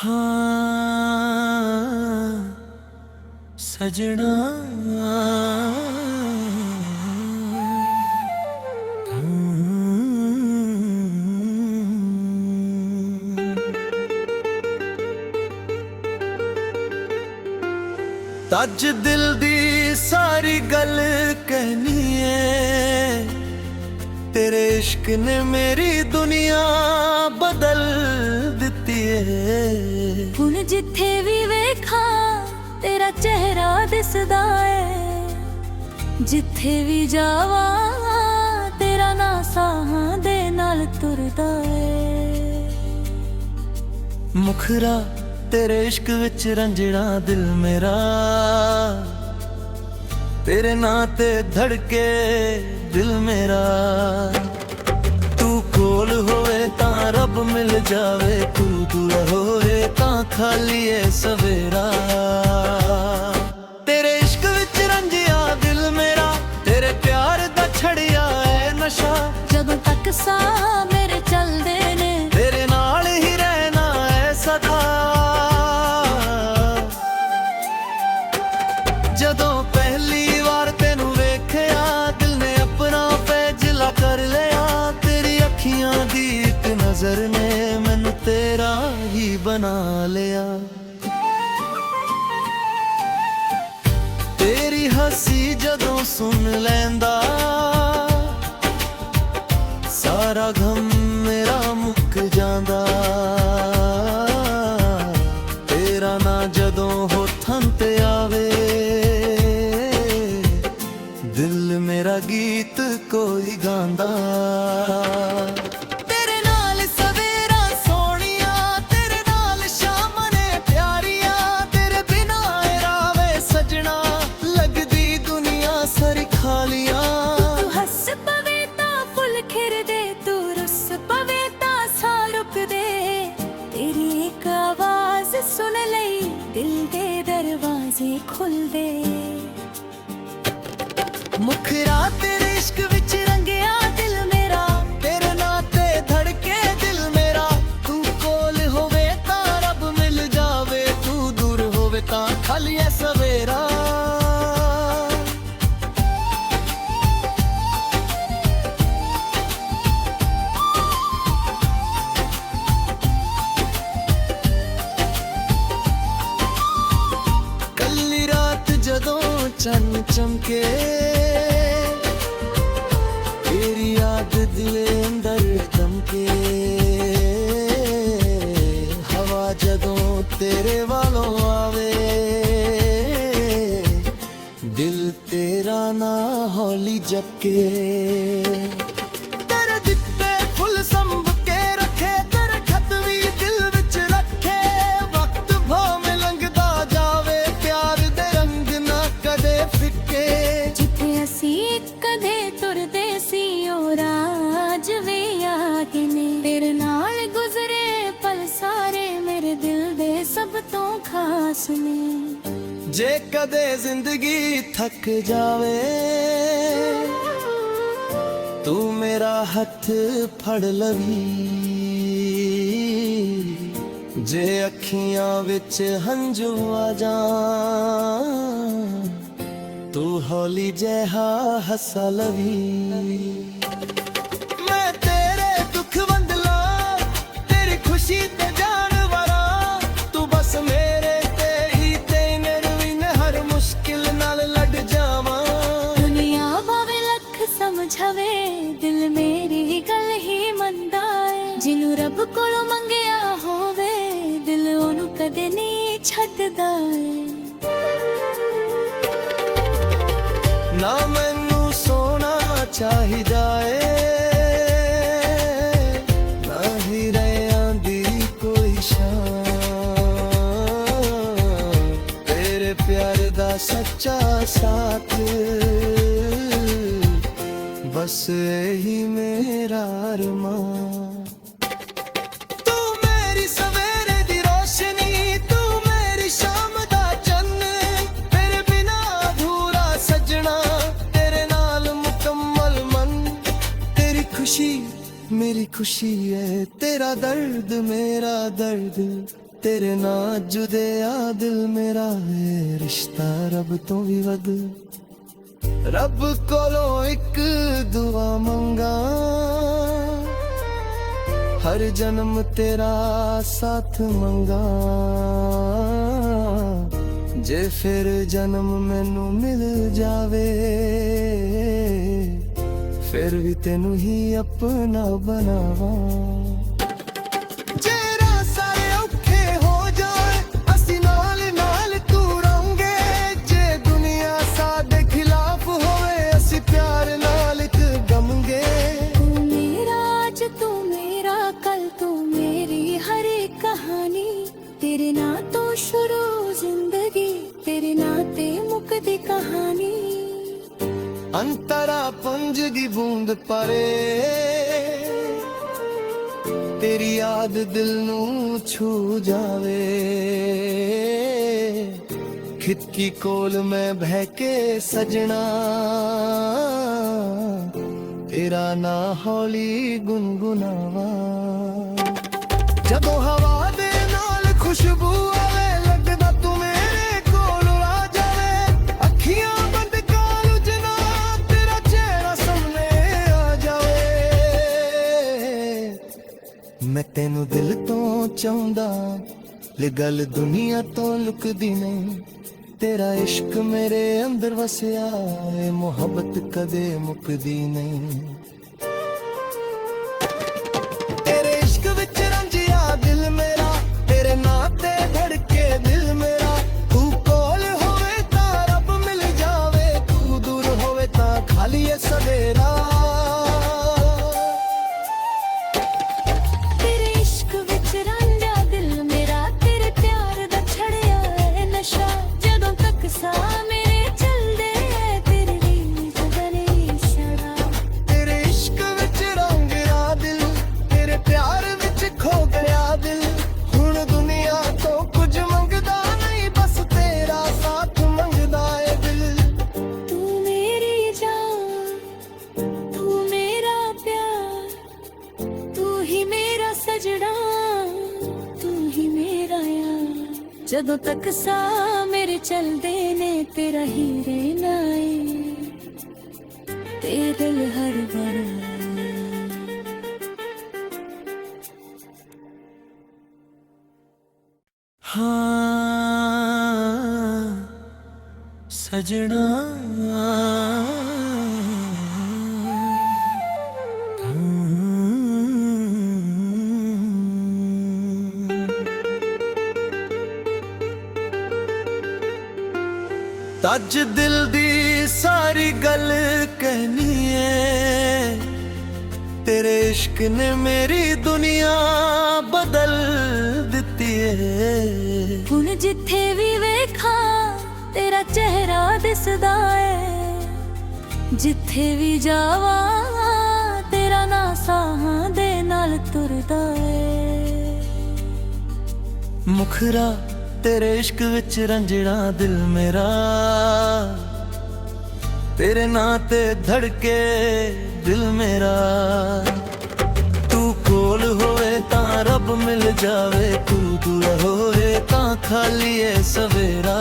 हाँ सजना तज दिल दी सारी गल कहनी है, तेरे इश्क ने मेरी दुनिया बदल दिती है। हुण जिथे भी वेखा तेरा चेहरा दिसदा है, जिथे भी जावा तेरा ना साहां दे नाल तुरदा है। मुखरा तेरे इश्क विच रंजड़ा दिल मेरा, तेरे नाते धड़के दिल मेरा। तू कोल होए तां रब मिल जावे, तू दूर होए तां खाली है सवेरा। तेरे इश्क विच रंजिया दिल मेरा, तेरे प्यार दा छड़िया है नशा। जदों तक सा मेरे चलदे ने तेरे नाल ही रहना है सदा। जदों पहली बार तेनू वेखिया दिल ने अपना फैसला कर लिया। तेरी अखियां दी इक नजर ने मैनू तेरा ही बना लिया। तेरी हंसी जदों सुन लैंदा, सारा गम मेरा मुक जांदा। तेरा ना जदों होठां ते आवे, दिल मेरा गीत कोई गांदा। तेरे नाल सवेरा सोहणिया, तेरे नाल शाम ने प्यारिया। तेरे बिना रावे सजना, लगदी दुनिया सारी खालियां। तू हस पवे तां फुल खिरदे, तू रुस पवे तां सा रुकदे। तेरी एक आवाज सुन लई दिल दे दरवाजे खुलदे। मुखरा तेरे इश्क विच रंगिया दिल मेरा, तेरे नाते धड़के दिल मेरा। तू कोल होवे तां रब मिल जावे, तू दूर होवे तां खाली है सवेरा। कल्ली रात जदों चन्न चमके, तेरी याद दिले अंदर दमके। हवा जदों तेरे वालों आवे, दिल तेरा ना हौली जपके। तेरे दित्ते फुल संभ के रखे, तेरे खत भी दिल विच रखे। वक्त भावें लंघदा जावे, प्यार दे रंग ना कदे फिक्के। जिथे असी कदे तुरदे सी ओ राज वे आगे ने। तेरे नाल गुजरे पल सारे मेरे दिल दे सब तो खास ने। जे कदे जिंदगी थक जावे, तू मेरा हथ फड़ लवी। जे अखियां विच हंझू आ जान, तू हौली जहा हसा लवी। मैं तेरे दुख वंडला, तेरी खुशी ते जानवरा। तू बस मेरे ते ही ते निर्विन, हर मुश्किल नाल लड़ जावां। दुनिया भावे लख समझावे, दिल मेरी गल ही मंदा है। जिन्नू रब कोलों मंगिया होवे, दिल ओनू कदे नहीं छड्डदा है। ना मैनू सोना चाहिदा ए, ना ही रहियां दी कोई शान। तेरे प्यार दा सच्चा साथ, बस यही मेरा अरमान। तू मेरी सवेरे दी रोशनी, तू मेरी शाम दा चन्न। तेरे बिना अधूरा सजना, तेरे नाल मुकम्मल मन। तेरी खुशी मेरी खुशी है, तेरा दर्द मेरा दर्द। तेरे ना जुदे आ दिल मेरा है रिश्ता रब तो भी वध रब कोलों एक दुआ मंगा हर जन्म तेरा साथ मंगा जे फिर जन्म मैनू मिल जावे फिर भी तेनू ही अपना बनावा तेरे ना तो शुरू जिंदगी तेरे नाते मुकदी कहानी अंतरा पुंज दी बूंद परे तेरी याद दिल नू छू जावे खिड़की कोल मैं बहके सजना तेरा ना हौली गुनगुनावा जदों हवा दे नाल खुशबू आवे लगदा तू मेरे कोल आ जावे अखियां बंद कर जना तेरा चेहरा सामने आ जावे मैं तेनू दिल तो चाहुंदा ले गल दुनिया तो लुकदी नहीं तेरा इश्क मेरे अंदर वसिया ए मोहब्बत कदे मुकदी नहीं सवेरा तेरे इश्क विच रंजा दिल मेरा तेरे प्यार दा छड़िया है नशा जदों तक सा मेरे चलदे तेरे रीत बने छड़ा तेरे इश्क विच रंगया दिल तेरे प्यार विच खो गया दिल हुण दुनिया तो कुछ मंगदा नहीं बस तेरा साथ मंगदा है दिल तू मेरी जान तू मेरा प्यार तू ही मेरा सजना तू ही मेरा यार जदों तक सा मेरे चलदे ने तेरा ही रहना है तेरे दिल हर बार हाँ सजना तज दिल दी सारी गल कहनी है तेरे इश्क ने मेरी दुनिया बदल दिती है हुण जिथे भी वेखा तेरा चेहरा दिसदा है जिथे भी जावा तेरा ना साहां दे नाल तुरदा है मुखरा तेरे इश्क विच रंजड़ा दिल मेरा तेरे नाते धड़के दिल मेरा तू कोल होवे तां रब मिल जावे तू दूर होवे तां खाली है सवेरा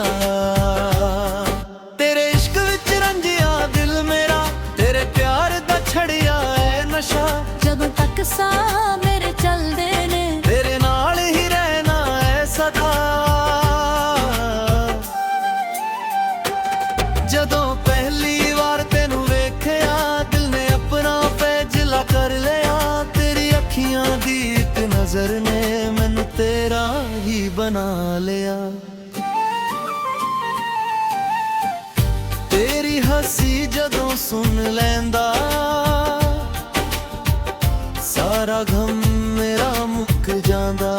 तेरे इश्क विच रंजिया दिल मेरा तेरे प्यार दा छड़िया है नशा जदों तक सा मेरे चलदे ने तेरे नाल ही रहना है सदा जदों पहली वार तेनू वेखिया दिल ने अपना फैसला कर लिया तेरी अखियां दी इक नजर ने मैनू तेरा ही बना लिया तेरी हंसी जदों सुन लैंदा सारा गम मेरा मुक जांदा